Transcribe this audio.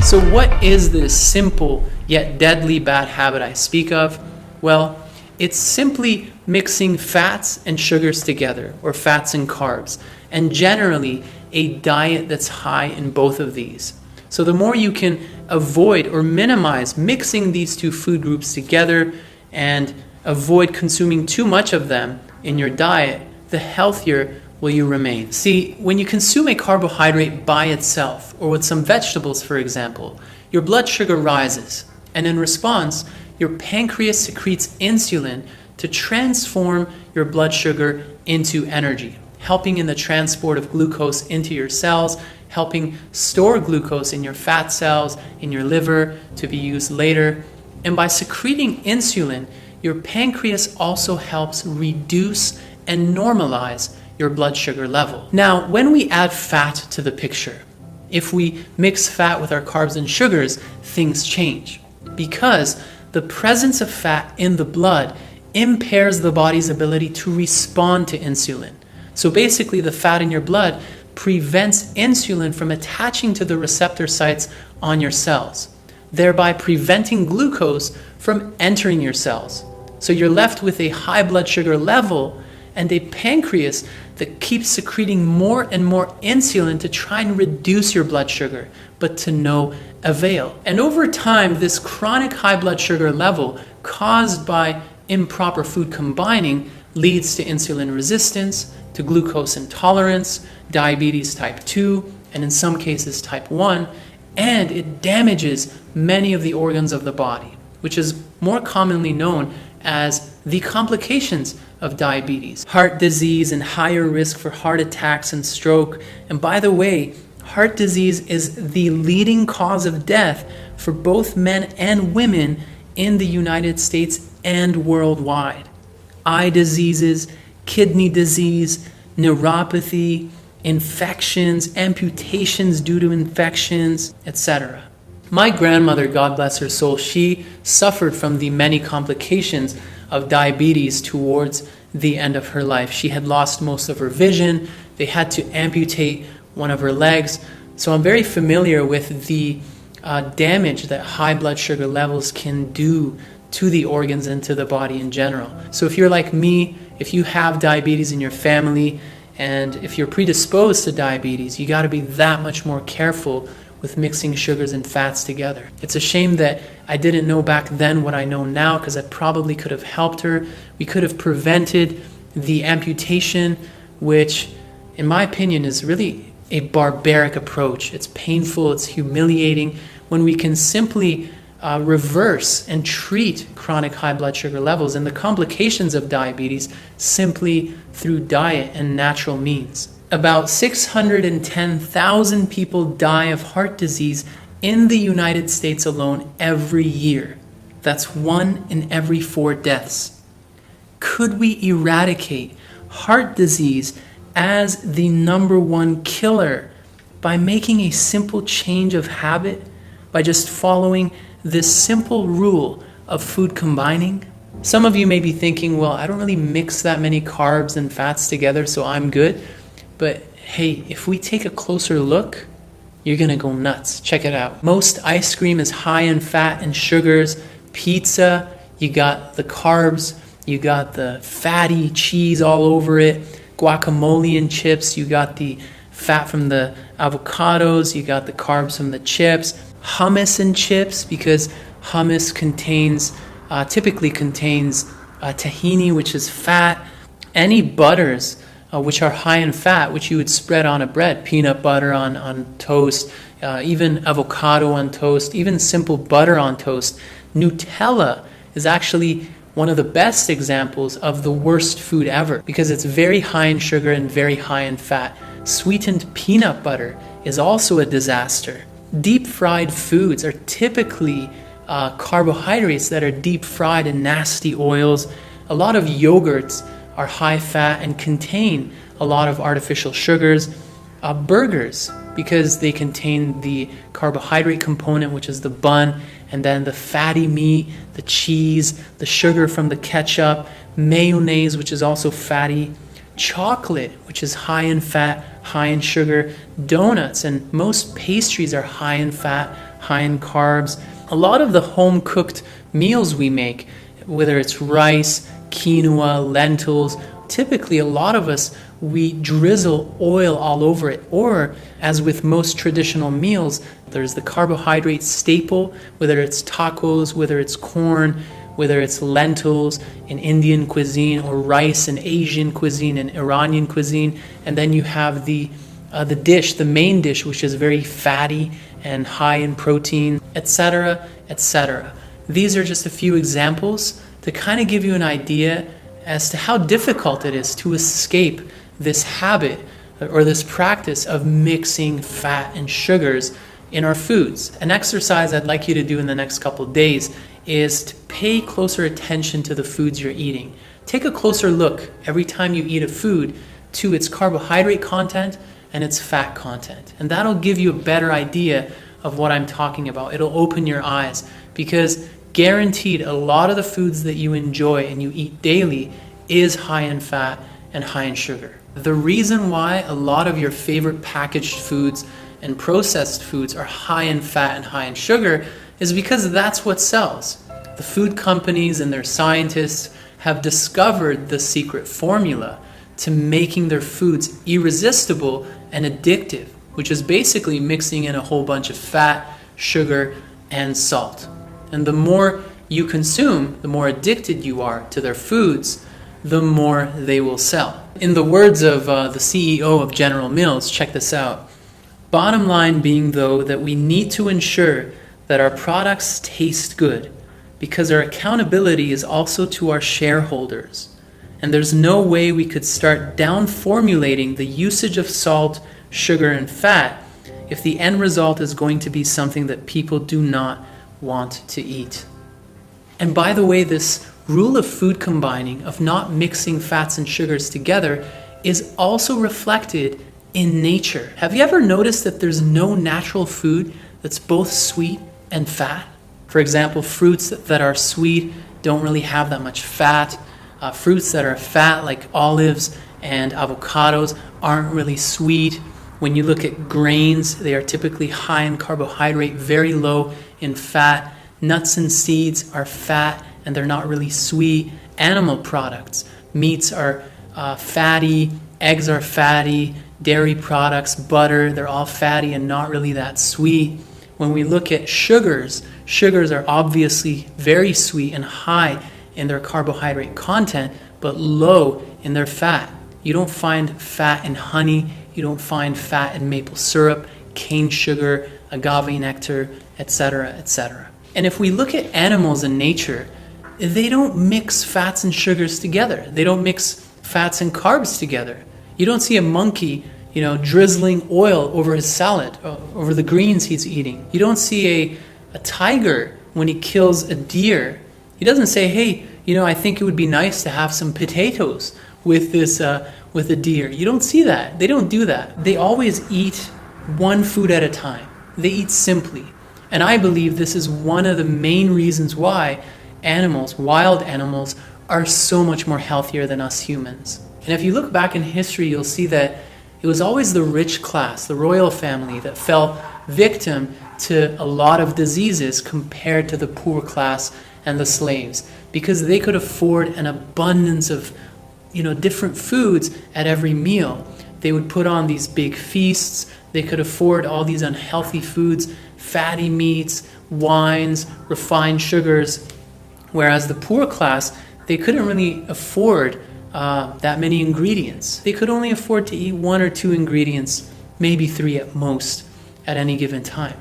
So what is this simple yet deadly bad habit I speak of? Well, it's simply mixing fats and sugars together, or fats and carbs, and generally a diet that's high in both of these. So the more you can avoid or minimize mixing these two food groups together and avoid consuming too much of them in your diet, the healthier will you remain. See, when you consume a carbohydrate by itself, or with some vegetables for example, your blood sugar rises, and in response, your pancreas secretes insulin to transform your blood sugar into energy, helping in the transport of glucose into your cells, helping store glucose in your fat cells, in your liver, to be used later. And by secreting insulin, your pancreas also helps reduce and normalize your blood sugar level. Now, when we add fat to the picture, if we mix fat with our carbs and sugars, things change, because the presence of fat in the blood impairs the body's ability to respond to insulin. So basically, the fat in your blood prevents insulin from attaching to the receptor sites on your cells, thereby preventing glucose from entering your cells. So you're left with a high blood sugar level and a pancreas that keeps secreting more and more insulin to try and reduce your blood sugar, but to no avail. And over time, this chronic high blood sugar level caused by improper food combining leads to insulin resistance, to glucose intolerance, diabetes type 2, and in some cases type 1, and it damages many of the organs of the body, which is more commonly known as the complications of diabetes, heart disease, and higher risk for heart attacks and stroke. And by the way, heart disease is the leading cause of death for both men and women in the United States and worldwide. Eye diseases, kidney disease, neuropathy, infections, amputations due to infections, etc. My grandmother, God bless her soul, she suffered from the many complications of diabetes towards the end of her life. She had lost most of her vision. They had to amputate one of her legs. So I'm very familiar with the damage that high blood sugar levels can do to the organs and to the body in general. So if you're like me, if you have diabetes in your family, and if you're predisposed to diabetes, you got to be that much more careful with mixing sugars and fats together. It's a shame that I didn't know back then what I know now, because I probably could have helped her. We could have prevented the amputation, which in my opinion is really a barbaric approach. It's painful, it's humiliating, when we can simply reverse and treat chronic high blood sugar levels and the complications of diabetes simply through diet and natural means. About 610,000 people die of heart disease in the United States alone every year. That's 1 in every 4 deaths. Could we eradicate heart disease as the #1 killer by making a simple change of habit, by just following this simple rule of food combining? Some of you may be thinking, well, I don't really mix that many carbs and fats together, so I'm good. But hey, if we take a closer look, you're gonna go nuts. Check it out. Most ice cream is high in fat and sugars. Pizza, you got the carbs, you got the fatty cheese all over it. Guacamole and chips, you got the fat from the avocados, you got the carbs from the chips. Hummus and chips, because hummus typically contains tahini, which is fat. Any butters, which are high in fat, which you would spread on a bread, peanut butter on toast, even avocado on toast, even simple butter on toast. Nutella is actually one of the best examples of the worst food ever, because it's very high in sugar and very high in fat. Sweetened peanut butter is also a disaster. Deep fried foods are typically carbohydrates that are deep fried in nasty oils. A lot of yogurts are high fat and contain a lot of artificial sugars. Burgers, because they contain the carbohydrate component, which is the bun, and then the fatty meat, the cheese, the sugar from the ketchup, mayonnaise, which is also fatty, chocolate, which is high in fat, high in sugar, donuts, and most pastries are high in fat, high in carbs. A lot of the home-cooked meals we make, whether it's rice, quinoa, lentils, typically a lot of us, we drizzle oil all over it. Or, as with most traditional meals, there's the carbohydrate staple, whether it's tacos, whether it's corn, whether it's lentils in Indian cuisine, or rice in Asian cuisine and Iranian cuisine. And then you have the dish, the main dish, which is very fatty and high in protein, etc., etc. These are just a few examples to kind of give you an idea as to how difficult it is to escape this habit or this practice of mixing fat and sugars in our foods. An exercise I'd like you to do in the next couple of days is to pay closer attention to the foods you're eating. Take a closer look every time you eat a food to its carbohydrate content and its fat content. And that'll give you a better idea of what I'm talking about. It'll open your eyes, because guaranteed a lot of the foods that you enjoy and you eat daily is high in fat and high in sugar. The reason why a lot of your favorite packaged foods and processed foods are high in fat and high in sugar is because that's what sells. The food companies and their scientists have discovered the secret formula to making their foods irresistible and addictive, which is basically mixing in a whole bunch of fat, sugar, and salt. And the more you consume, the more addicted you are to their foods, the more they will sell. In the words of the CEO of General Mills, check this out. Bottom line being, though, that we need to ensure that our products taste good, because our accountability is also to our shareholders. And there's no way we could start down formulating the usage of salt, sugar, and fat if the end result is going to be something that people do not want to eat. And by the way, this rule of food combining, of not mixing fats and sugars together, is also reflected in nature. Have you ever noticed that there's no natural food that's both sweet and fat? For example, fruits that are sweet don't really have that much fat. Fruits that are fat, like olives and avocados, aren't really sweet. When you look at grains, they are typically high in carbohydrate, very low in fat. Nuts and seeds are fat and they're not really sweet. Animal products, meats are fatty, eggs are fatty, dairy products, butter, they're all fatty and not really that sweet. When we look at sugars, sugars are obviously very sweet and high in their carbohydrate content, but low in their fat. You don't find fat in honey, you don't find fat in maple syrup, cane sugar, agave nectar, etc., etc. And if we look at animals in nature, they don't mix fats and sugars together. They don't mix fats and carbs together. You don't see a monkey, drizzling oil over his salad, over the greens he's eating. You don't see a tiger when he kills a deer. He doesn't say, hey, I think it would be nice to have some potatoes with this, with a deer. You don't see that. They don't do that. They always eat one food at a time. They eat simply. And I believe this is one of the main reasons why animals, wild animals, are so much more healthier than us humans. And if you look back in history, you'll see that it was always the rich class, the royal family, that fell victim to a lot of diseases compared to the poor class and the slaves, because they could afford an abundance of different foods at every meal. They would put on these big feasts. They could afford all these unhealthy foods, fatty meats, wines, refined sugars, whereas the poor class, they couldn't really afford that many ingredients. They could only afford to eat 1 or 2 ingredients, maybe 3 at most, at any given time.